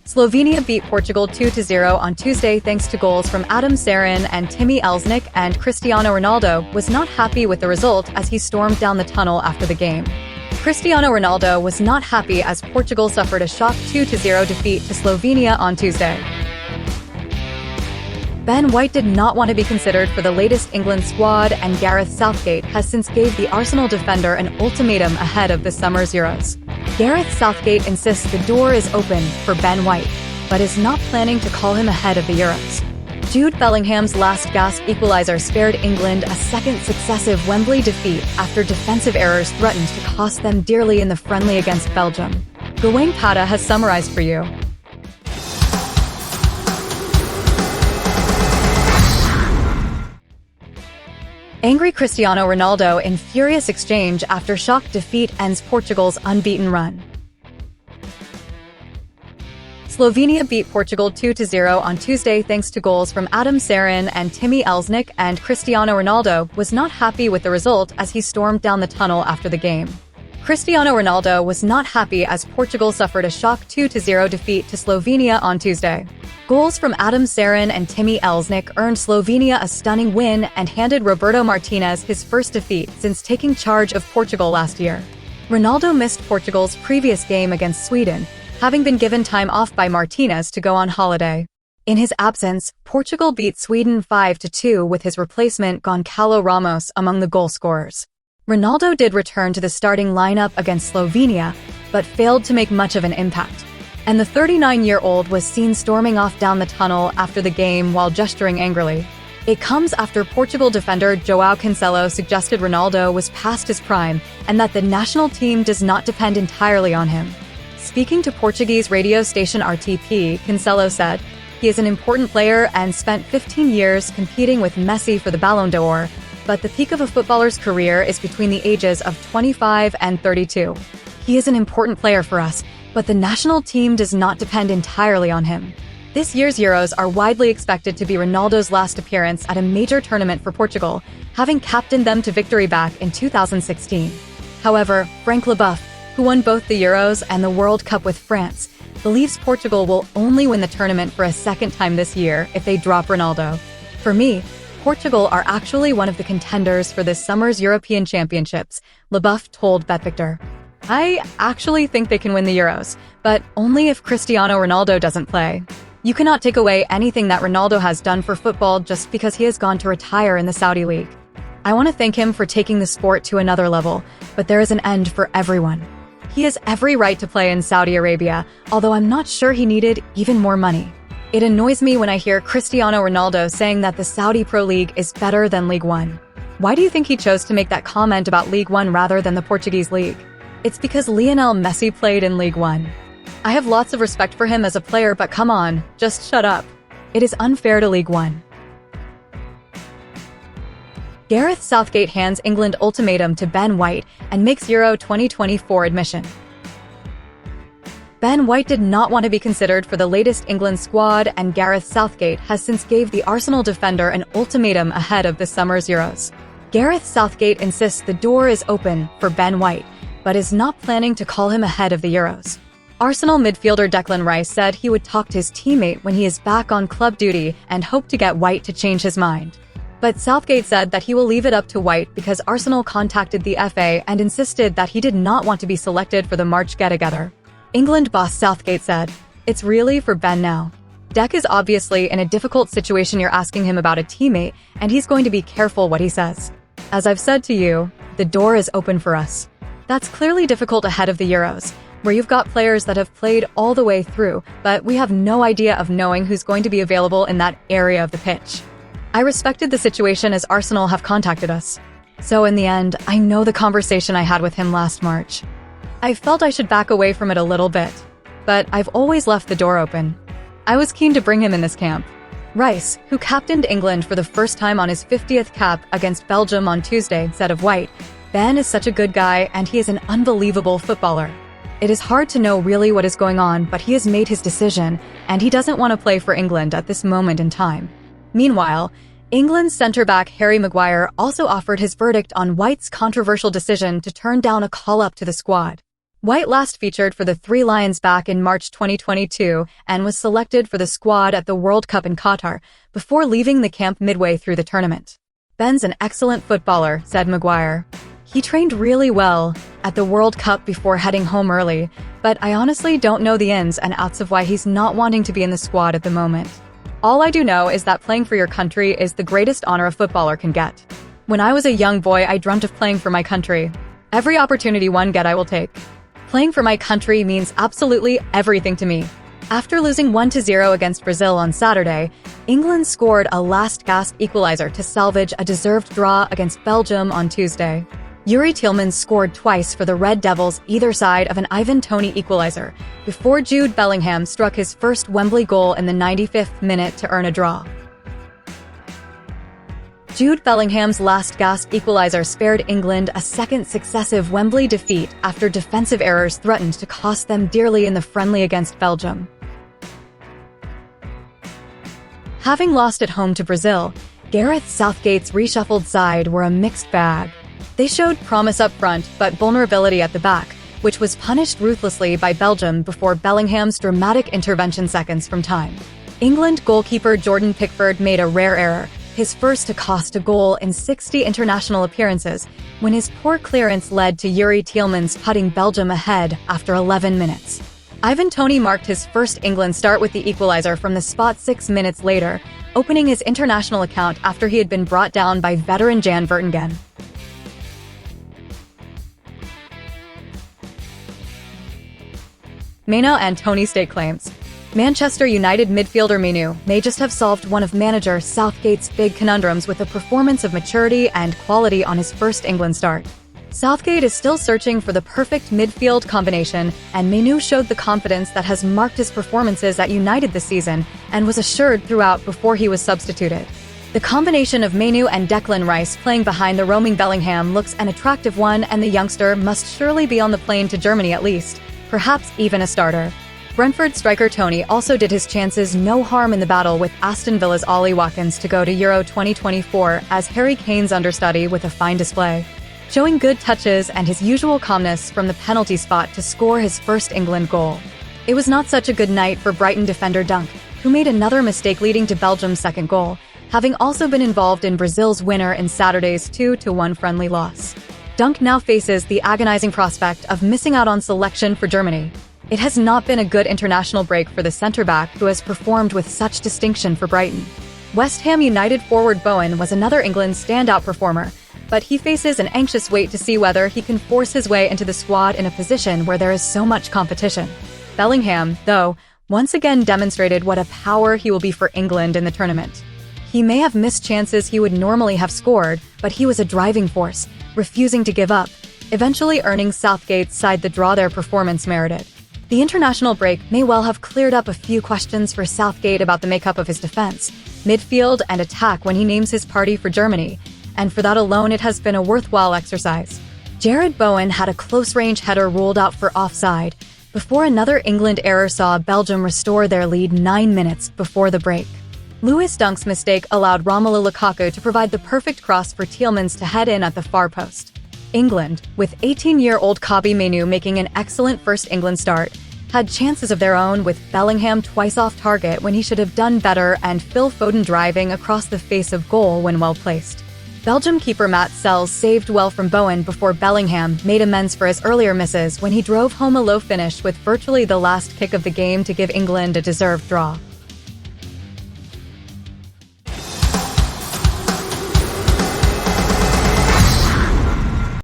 Slovenia beat Portugal 2-0 on Tuesday thanks to goals from Cerin and Timi. Elsnik and Cristiano Ronaldo was not happy with the result as he stormed down the tunnel after the game. Cristiano Ronaldo was not happy as Portugal suffered a shock 2-0 defeat to Slovenia on Tuesday. Ben White did not want to be considered for the latest England squad, and Gareth Southgate has since gave the Arsenal defender an ultimatum ahead of this summer's Euros. Gareth Southgate insists the door is open for Ben White, but is not planning to call him ahead of the Euros. Jude Bellingham's Last-Gasp Equaliser spared England a second successive Wembley defeat after defensive errors threatened to cost them dearly in the friendly against Belgium. GAWANG PATAH has summarized for you. Angry Cristiano Ronaldo in furious exchange after shock defeat ends Portugal's unbeaten run. Slovenia beat Portugal 2-0 on Tuesday thanks to goals from Cerin and Timi. Elsnik and Cristiano Ronaldo was not happy with the result as he stormed down the tunnel after the game. Cristiano Ronaldo was not happy as Portugal suffered a shock 2-0 defeat to Slovenia on Tuesday. Goals from Cerin and Timi. Elsnik earned Slovenia a stunning win and handed Roberto Martinez his first defeat since taking charge of Portugal last year. Ronaldo missed Portugal's previous game against Sweden, having been given time off by Martinez to go on holiday. In his absence, Portugal beat Sweden 5-2 with his replacement Gonçalo Ramos among the goal scorers. Ronaldo did return to the starting lineup against Slovenia, but failed to make much of an impact. And the 39-year-old was seen storming off down the tunnel after the game while gesturing angrily. It comes after Portugal defender João Cancelo suggested Ronaldo was past his prime and that the national team does not depend entirely on him. Speaking to Portuguese radio station RTP, Cancelo said, "He is an important player and spent 15 years competing with Messi for the Ballon d'Or, but the peak of a footballer's career is between the ages of 25 and 32. He is an important player for us, but the national team does not depend entirely on him." This year's Euros are widely expected to be Ronaldo's last appearance at a major tournament for Portugal, having captained them to victory back in 2016. However, Frank Leboeuf, who won both the Euros and the World Cup with France, believes Portugal will only win the tournament for a second time this year if they drop Ronaldo. "For me, Portugal are actually one of the contenders for this summer's European Championships," Leboeuf told BetVictor. "I actually think they can win the Euros, but only if Cristiano Ronaldo doesn't play. You cannot take away anything that Ronaldo has done for football just because he has gone to retire in the Saudi League. I want to thank him for taking the sport to another level, but there is an end for everyone. He has every right to play in Saudi Arabia, although I'm not sure he needed even more money. It annoys me when I hear Cristiano Ronaldo saying that the Saudi Pro League is better than League One. Why do you think he chose to make that comment about League One rather than the Portuguese league? It's because Lionel Messi played in League One. I have lots of respect for him as a player, but come on, just shut up. It is unfair to League One." Gareth Southgate hands England ultimatum to Ben White and makes Euro 2024 admission. Ben White did not want to be considered for the latest England squad, and Gareth Southgate has since gave the Arsenal defender an ultimatum ahead of this summer's Euros. Gareth Southgate insists the door is open for Ben White, but is not planning to call him ahead of the Euros. Arsenal midfielder Declan Rice said he would talk to his teammate when he is back on club duty and hope to get White to change his mind. But Southgate said that he will leave it up to White because Arsenal contacted the FA and insisted that he did not want to be selected for the March get-together. England boss Southgate said, "It's really for Ben now. Dec is obviously in a difficult situation. You're asking him about a teammate, and he's going to be careful what he says. As I've said to you, the door is open for us. That's clearly difficult ahead of the Euros, where you've got players that have played all the way through, but we have no idea of knowing who's going to be available in that area of the pitch. I respected the situation as Arsenal have contacted us. So in the end, I know the conversation I had with him last March. I felt I should back away from it a little bit, but I've always left the door open. I was keen to bring him in this camp." Rice, who captained England for the first time on his 50th cap against Belgium on Tuesday, said of White, "Ben is such a good guy and he is an unbelievable footballer. It is hard to know really what is going on, but he has made his decision, and he doesn't want to play for England at this moment in time." Meanwhile, England's centre-back Harry Maguire also offered his verdict on White's controversial decision to turn down a call-up to the squad. White last featured for the Three Lions back in March 2022 and was selected for the squad at the World Cup in Qatar before leaving the camp midway through the tournament. "Ben's an excellent footballer," said Maguire. "He trained really well at the World Cup before heading home early, but I honestly don't know the ins and outs of why he's not wanting to be in the squad at the moment. All I do know is that playing for your country is the greatest honor a footballer can get. When I was a young boy, I dreamt of playing for my country. Every opportunity one get, I will take. Playing for my country means absolutely everything to me." After losing 1-0 against Brazil on Saturday, England scored a last-gasp equaliser to salvage a deserved draw against Belgium on Tuesday. Youri Tielemans scored twice for the Red Devils either side of an Ivan Toney equaliser, before Jude Bellingham struck his first Wembley goal in the 95th minute to earn a draw. Jude Bellingham's last-gasp equaliser spared England a second successive Wembley defeat after defensive errors threatened to cost them dearly in the friendly against Belgium. Having lost at home to Brazil, Gareth Southgate's reshuffled side were a mixed bag. They showed promise up front, but vulnerability at the back, which was punished ruthlessly by Belgium before Bellingham's dramatic intervention seconds from time. England goalkeeper Jordan Pickford made a rare error, his first to cost a goal in 60 international appearances, when his poor clearance led to Youri Tielemans putting Belgium ahead after 11 minutes. Ivan Toney marked his first England start with the equaliser from the spot 6 minutes later, opening his international account after he had been brought down by veteran Jan Vertonghen. Mainoo and Toney stake claims. Manchester United midfielder Mainoo may just have solved one of manager Southgate's big conundrums with a performance of maturity and quality on his first England start. Southgate is still searching for the perfect midfield combination, and Mainoo showed the confidence that has marked his performances at United this season and was assured throughout before he was substituted. The combination of Mainoo and Declan Rice playing behind the roaming Bellingham looks an attractive one, and the youngster must surely be on the plane to Germany at least, perhaps even a starter. Brentford striker Toney also did his chances no harm in the battle with Aston Villa's Ollie Watkins to go to Euro 2024 as Harry Kane's understudy with a fine display, showing good touches and his usual calmness from the penalty spot to score his first England goal. It was not such a good night for Brighton defender Dunk, who made another mistake leading to Belgium's second goal, having also been involved in Brazil's winner in Saturday's 2-1 friendly loss. Dunk now faces the agonizing prospect of missing out on selection for Germany. It has not been a good international break for the centre-back who has performed with such distinction for Brighton. West Ham United forward Bowen was another England standout performer, but he faces an anxious wait to see whether he can force his way into the squad in a position where there is so much competition. Bellingham, though, once again demonstrated what a power he will be for England in the tournament. He may have missed chances he would normally have scored, but he was a driving force, refusing to give up, eventually earning Southgate's side the draw their performance merited. The international break may well have cleared up a few questions for Southgate about the makeup of his defense, midfield, and attack when he names his party for Germany, and for that alone it has been a worthwhile exercise. Jarrod Bowen had a close-range header ruled out for offside, before another England error saw Belgium restore their lead 9 minutes before the break. Lewis Dunk's mistake allowed Romelu Lukaku to provide the perfect cross for Tielemans to head in at the far post. England, with 18-year-old Kobbie Mainoo making an excellent first England start, had chances of their own with Bellingham twice off target when he should have done better and Phil Foden driving across the face of goal when well placed. Belgium keeper Matt Sells saved well from Bowen before Bellingham made amends for his earlier misses when he drove home a low finish with virtually the last kick of the game to give England a deserved draw.